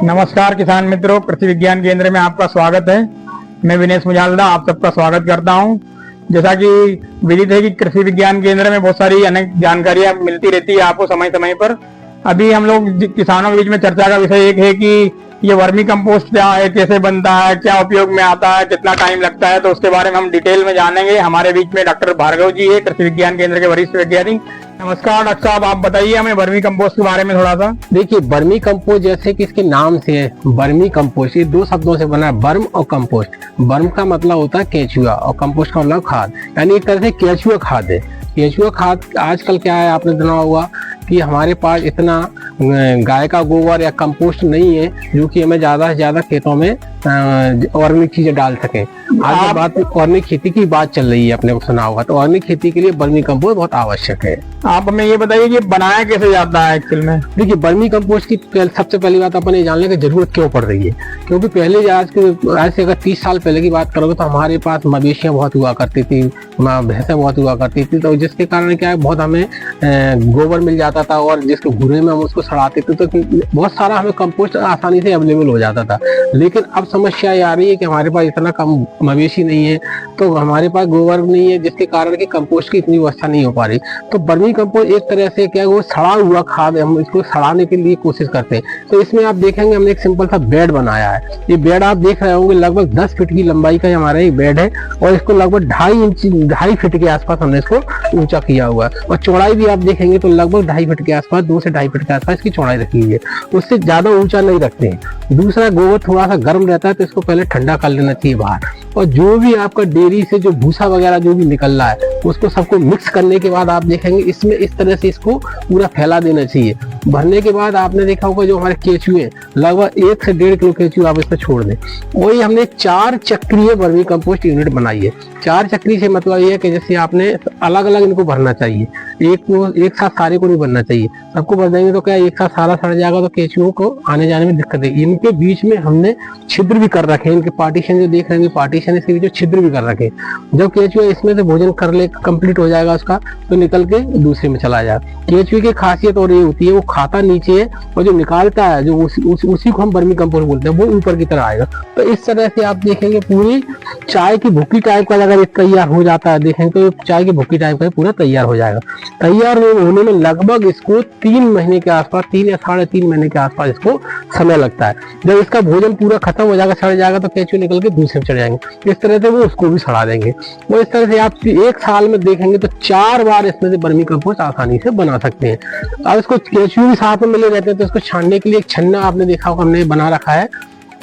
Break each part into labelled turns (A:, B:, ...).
A: नमस्कार किसान मित्रों, कृषि विज्ञान केंद्र में आपका स्वागत है। मैं विनेश मुजालदा आप सबका स्वागत करता हूं। जैसा कि विदित है कि कृषि विज्ञान केंद्र में बहुत सारी अनेक जानकारियां मिलती रहती है आपको समय समय पर। अभी हम लोग किसानों के बीच में चर्चा का विषय एक है कि ये वर्मी कंपोस्ट क्या है, कैसे बनता है, क्या उपयोग में आता है, कितना टाइम लगता है, तो उसके बारे में हम डिटेल में जानेंगे। हमारे बीच में डॉक्टर भार्गव जी है, कृषि विज्ञान केंद्र के वरिष्ठ वैज्ञानिक। नमस्कार डॉक्टर साहब, आप बताइए हमें वर्मी कंपोस्ट के बारे में थोड़ा सा।
B: देखिए, वर्मी कंपोस्ट जैसे कि इसके नाम से है, वर्मी कंपोस्ट, ये दो शब्दों से बना है, वर्म और कंपोस्ट। वर्म का मतलब होता है केचुआ और कंपोस्ट का मतलब खाद, यानी एक तरह से केचुआ खाद है। केचुआ खाद आजकल क्या है, आपने सुना होगा कि हमारे पास इतना गाय का गोबर या कंपोस्ट नहीं है जो कि हमें ज्यादा से ज्यादा खेतों में ऑर्गेनिक चीजें डाल सकें। आज बात ऑर्गेनिक खेती की बात चल रही है, आपने सुना होगा, तो ऑर्गेनिक खेती के लिए वर्मी कंपोस्ट बहुत आवश्यक है।
A: आप हमें ये बताइए कि बनाया कैसे जाता है एक्चुअल में।
B: देखिए, वर्मी कंपोस्ट की सबसे पहली बात अपन ये जानने की जरूरत क्यों पड़ रही है, क्योंकि पहले आज से अगर 30 साल पहले की बात करोगे तो हमारे पास मवेशियां बहुत हुआ करती थी, भैंसें बहुत हुआ करती थी, तो जिसके कारण क्या है, बहुत हमें गोबर मिल जाता था और जिसके घूरे में हम उसको सड़ाते थे तो बहुत सारा हमें कंपोस्ट आसानी से अवेलेबल हो जाता था। लेकिन अब समस्या ये आ रही है कि हमारे पास इतना कम मवेशी नहीं है, तो हमारे पास गोबर नहीं है, जिसके कारण कि कंपोस्ट की इतनी व्यवस्था नहीं हो पा रही। तो वर्मी कंपोस्ट एक तरह से क्या है, वो सड़ा हुआ खाद, हम इसको सड़ाने के लिए कोशिश करते हैं। तो इसमें आप देखेंगे हमने एक सिंपल सा बेड बनाया है। ये बेड आप देख रहे होंगे लगभग 10 फीट की लंबाई का हमारा एक बेड है और इसको लगभग 2.5 फीट के आसपास हमने इसको ऊंचा किया हुआ है और चौड़ाई भी आप देखेंगे तो लगभग 2.5 फीट के आसपास, 2 से 2.5 फीट के आसपास इसकी चौड़ाई रखी हुई है। उससे ज्यादा ऊंचा नहीं रखते हैं। दूसरा, गोबर थोड़ा सा गर्म रहता है तो इसको पहले ठंडा कर लेना चाहिए बाहर, और जो भी आपका डेयरी से जो भूसा वगैरह जो भी निकल रहा है उसको सबको मिक्स करने के बाद आप देखेंगे इसमें इस तरह से इसको पूरा फैला देना चाहिए। भरने के बाद आपने देखा होगा जो हमारे केचुए, लगभग 1 से 1.5 किलो केचुए आप इसमें छोड़ दें। वही हमने 4 चक्रीय वर्मी कंपोस्ट यूनिट बनाई है। 4 चक्री से मतलब ये है कि जैसे आपने अलग अलग इनको भरना चाहिए, एक साथ सारे को नहीं भरना चाहिए। सबको भर देंगे तो क्या एक साथ सारा सड़ जाएगा, तो केचुओं को आने जाने में दिक्कत है। इनके बीच में हमने छिद्र भी कर रखे हैं, इनके पार्टीशन जो देख रहे हैं पार्टीशन, इसके बीच छिद्र भी कर रखे हैं। जब केचुआ इसमें से भोजन कर ले कंप्लीट हो जाएगा उसका, तो निकल के दूसरे में चला जाएगा। केचुए की खासियत और ये होती है, वो खाता नीचे है और जो निकालता है जो उसी को हम वर्मी कंपोस्ट बोलते हैं, वो ऊपर की तरह आएगा। तो इस तरह से आप देखेंगे पूरी चाय की भुक्की टाइप का अगर तैयार हो जाता है, देखेंगे तो चाय की भुक्की टाइप का पूरा तैयार हो जाएगा। तैयार होने में लगभग इसको 3 महीने के आसपास, 3 या 3.5 महीने के आसपास इसको समय लगता है। जब इसका भोजन पूरा खत्म हो जाएगा, सड़ जाएगा, तो केचुए निकल के दूसरे में चले जाएंगे। इस तरह से वो उसको भी सड़ा देंगे। वो इस तरह से आप 1 साल में देखेंगे तो 4 बार इसमें से वर्मी कंपोस्ट आसानी से बना सकते हैं। अब इसको केचुए भी साथ में मिले रहते हैं, तो इसको छानने के लिए एक छन्ना आपने देखा होगा हमने बना रखा है।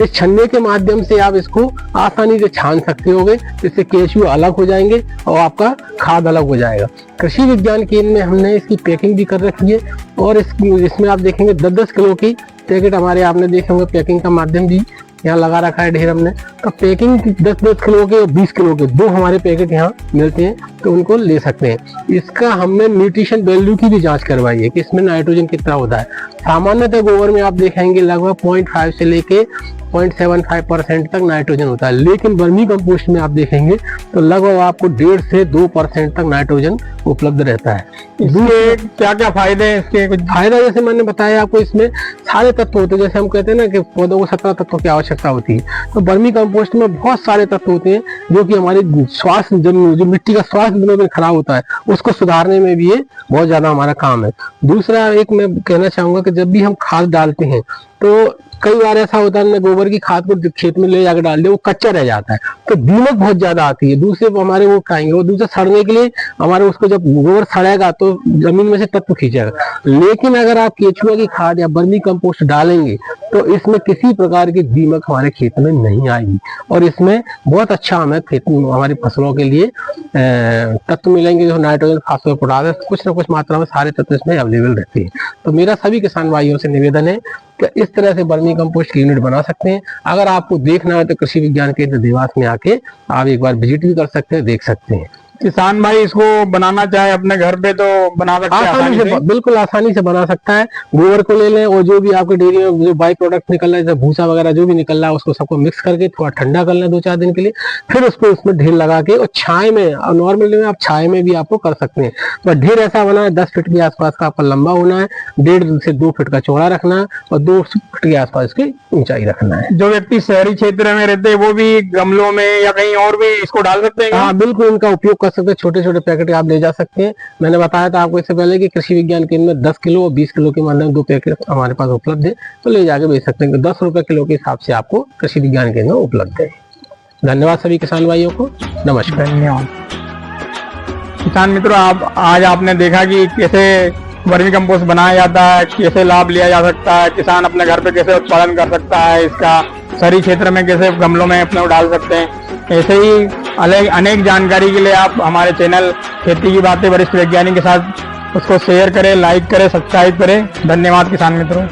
B: इस छन्ने के माध्यम से आप इसको आसानी से छान सकते होगे, इससे केचुए अलग हो जाएंगे और आपका खाद अलग हो जाएगा। कृषि विज्ञान केंद्र में हमने इसकी पैकिंग भी कर रखी है और इसमें आप देखेंगे 10-10 किलो की पैकेट हमारे आपने देखे होंगे, पैकिंग का माध्यम भी यहाँ लगा रखा है ढेर हमने। तो पैकिंग 10-10 किलो के और 20 किलो के 2 हमारे पैकेट यहाँ मिलते हैं, तो उनको ले सकते हैं। इसका हमने न्यूट्रिशन वैल्यू की भी जांच करवाई है कि इसमें नाइट्रोजन कितना होता है। सामान्यतः गोबर में आप देखेंगे लगभग 0.5 से लेके 0.75% तक नाइट्रोजन होता है, लेकिन वर्मी कंपोस्ट में आप देखेंगे तो लगभग आपको 1.5 से 2% तक नाइट्रोजन उपलब्ध रहता है।
A: इसके क्या क्या फायदे हैं? इसके कुछ
B: फायदा जैसे मैंने बताया आपको, इसमें सारे तत्व होते हैं। जैसे हम कहते हैं ना कि पौधों को 17 तत्वों की आवश्यकता होती है, तो वर्मी कंपोस्ट में बहुत सारे तत्व होते हैं जो कि हमारे स्वास्थ्य, जो मिट्टी का स्वास्थ्य दिनों में खराब होता है उसको सुधारने में भी ये बहुत ज्यादा हमारा काम है। दूसरा एक मैं कहना चाहूंगा कि जब भी हम खाद डालते हैं तो कई बार ऐसा होता है, गोबर की खाद को खेत में ले जाकर डाल दे, वो कच्चा रह जाता है तो दीमक बहुत ज्यादा आती है। दूसरे हमारे वो खाएंगे, वो दूसरे सड़ने के लिए हमारे उसको जब गोबर सड़ेगा तो जमीन में से तत्व खींचेगा। लेकिन अगर आप केचुआ की खाद या वर्मी कंपोस्ट डालेंगे तो इसमें किसी प्रकार की दीमक हमारे खेत में नहीं आएगी और इसमें बहुत अच्छा हमें खेत में हमारी फसलों के लिए तत्व मिलेंगे, जो नाइट्रोजन, फास्फोरस, पोटाश, कुछ ना कुछ मात्रा में सारे तत्व इसमें अवेलेबल रहते हैं। तो मेरा सभी किसान भाइयों से निवेदन है कि इस तरह से वर्मी कंपोस्ट की यूनिट बना सकते हैं। अगर आपको देखना है तो कृषि विज्ञान केंद्र देवास में आके आप एक बार विजिट भी कर सकते हैं, देख सकते हैं।
A: किसान भाई इसको बनाना चाहे अपने घर पे तो बना सकते हैं
B: आसानी
A: आसानी
B: से,
A: से।
B: बिल्कुल आसानी से बना सकता है। गोबर को ले लें और जो भी आपके डेयरी में जो बाई प्रोडक्ट निकल रहा है जैसे भूसा वगैरह जो भी निकल रहा है उसको सबको मिक्स करके थोड़ा ठंडा कर लें 2-4 दिन के लिए, फिर उसको उसमें ढेर लगा के और छाए में, नॉर्मली में आप छाए में भी आपको कर सकते हैं। तो ढेर ऐसा बना है 10 फीट के आसपास का आपका लंबा होना है, 1.5 से 2 फीट का चौड़ा रखना है और 2 फीट के आसपास इसकी ऊंचाई रखना है।
A: जो व्यक्ति शहरी क्षेत्र में रहते हैं वो भी गमलों में या कहीं और भी इसको डाल सकते हैं क्या?
B: हाँ बिल्कुल, इनका उपयोग कर सकते हैं। छोटे छोटे पैकेट आप ले जा सकते हैं। मैंने बताया था आपको इससे पहले कि कृषि विज्ञान केंद्र में 10 किलो और 20 किलो के माध्यम 2 पैकेट हमारे पास उपलब्ध है, तो ले जाके बेच सकते हैं। 10 रुपए किलो के हिसाब से आपको कृषि विज्ञान केंद्र में उपलब्ध है। धन्यवाद सभी किसान भाइयों को, नमस्कार।
A: धन्यवाद। किसान मित्रों, आज आपने देखा कि कैसे वर्मी कंपोस्ट बनाया जाता है, कैसे लाभ लिया जा सकता है, किसान अपने घर पे कैसे उत्पादन कर सकता है, इसका शहरी क्षेत्र में कैसे गमलों में अपने डाल सकते हैं। ऐसे ही अनेक जानकारी के लिए आप हमारे चैनल खेती की बातें वरिष्ठ वैज्ञानिक के साथ उसको शेयर करें, लाइक करें, सब्सक्राइब करें। धन्यवाद किसान मित्रों।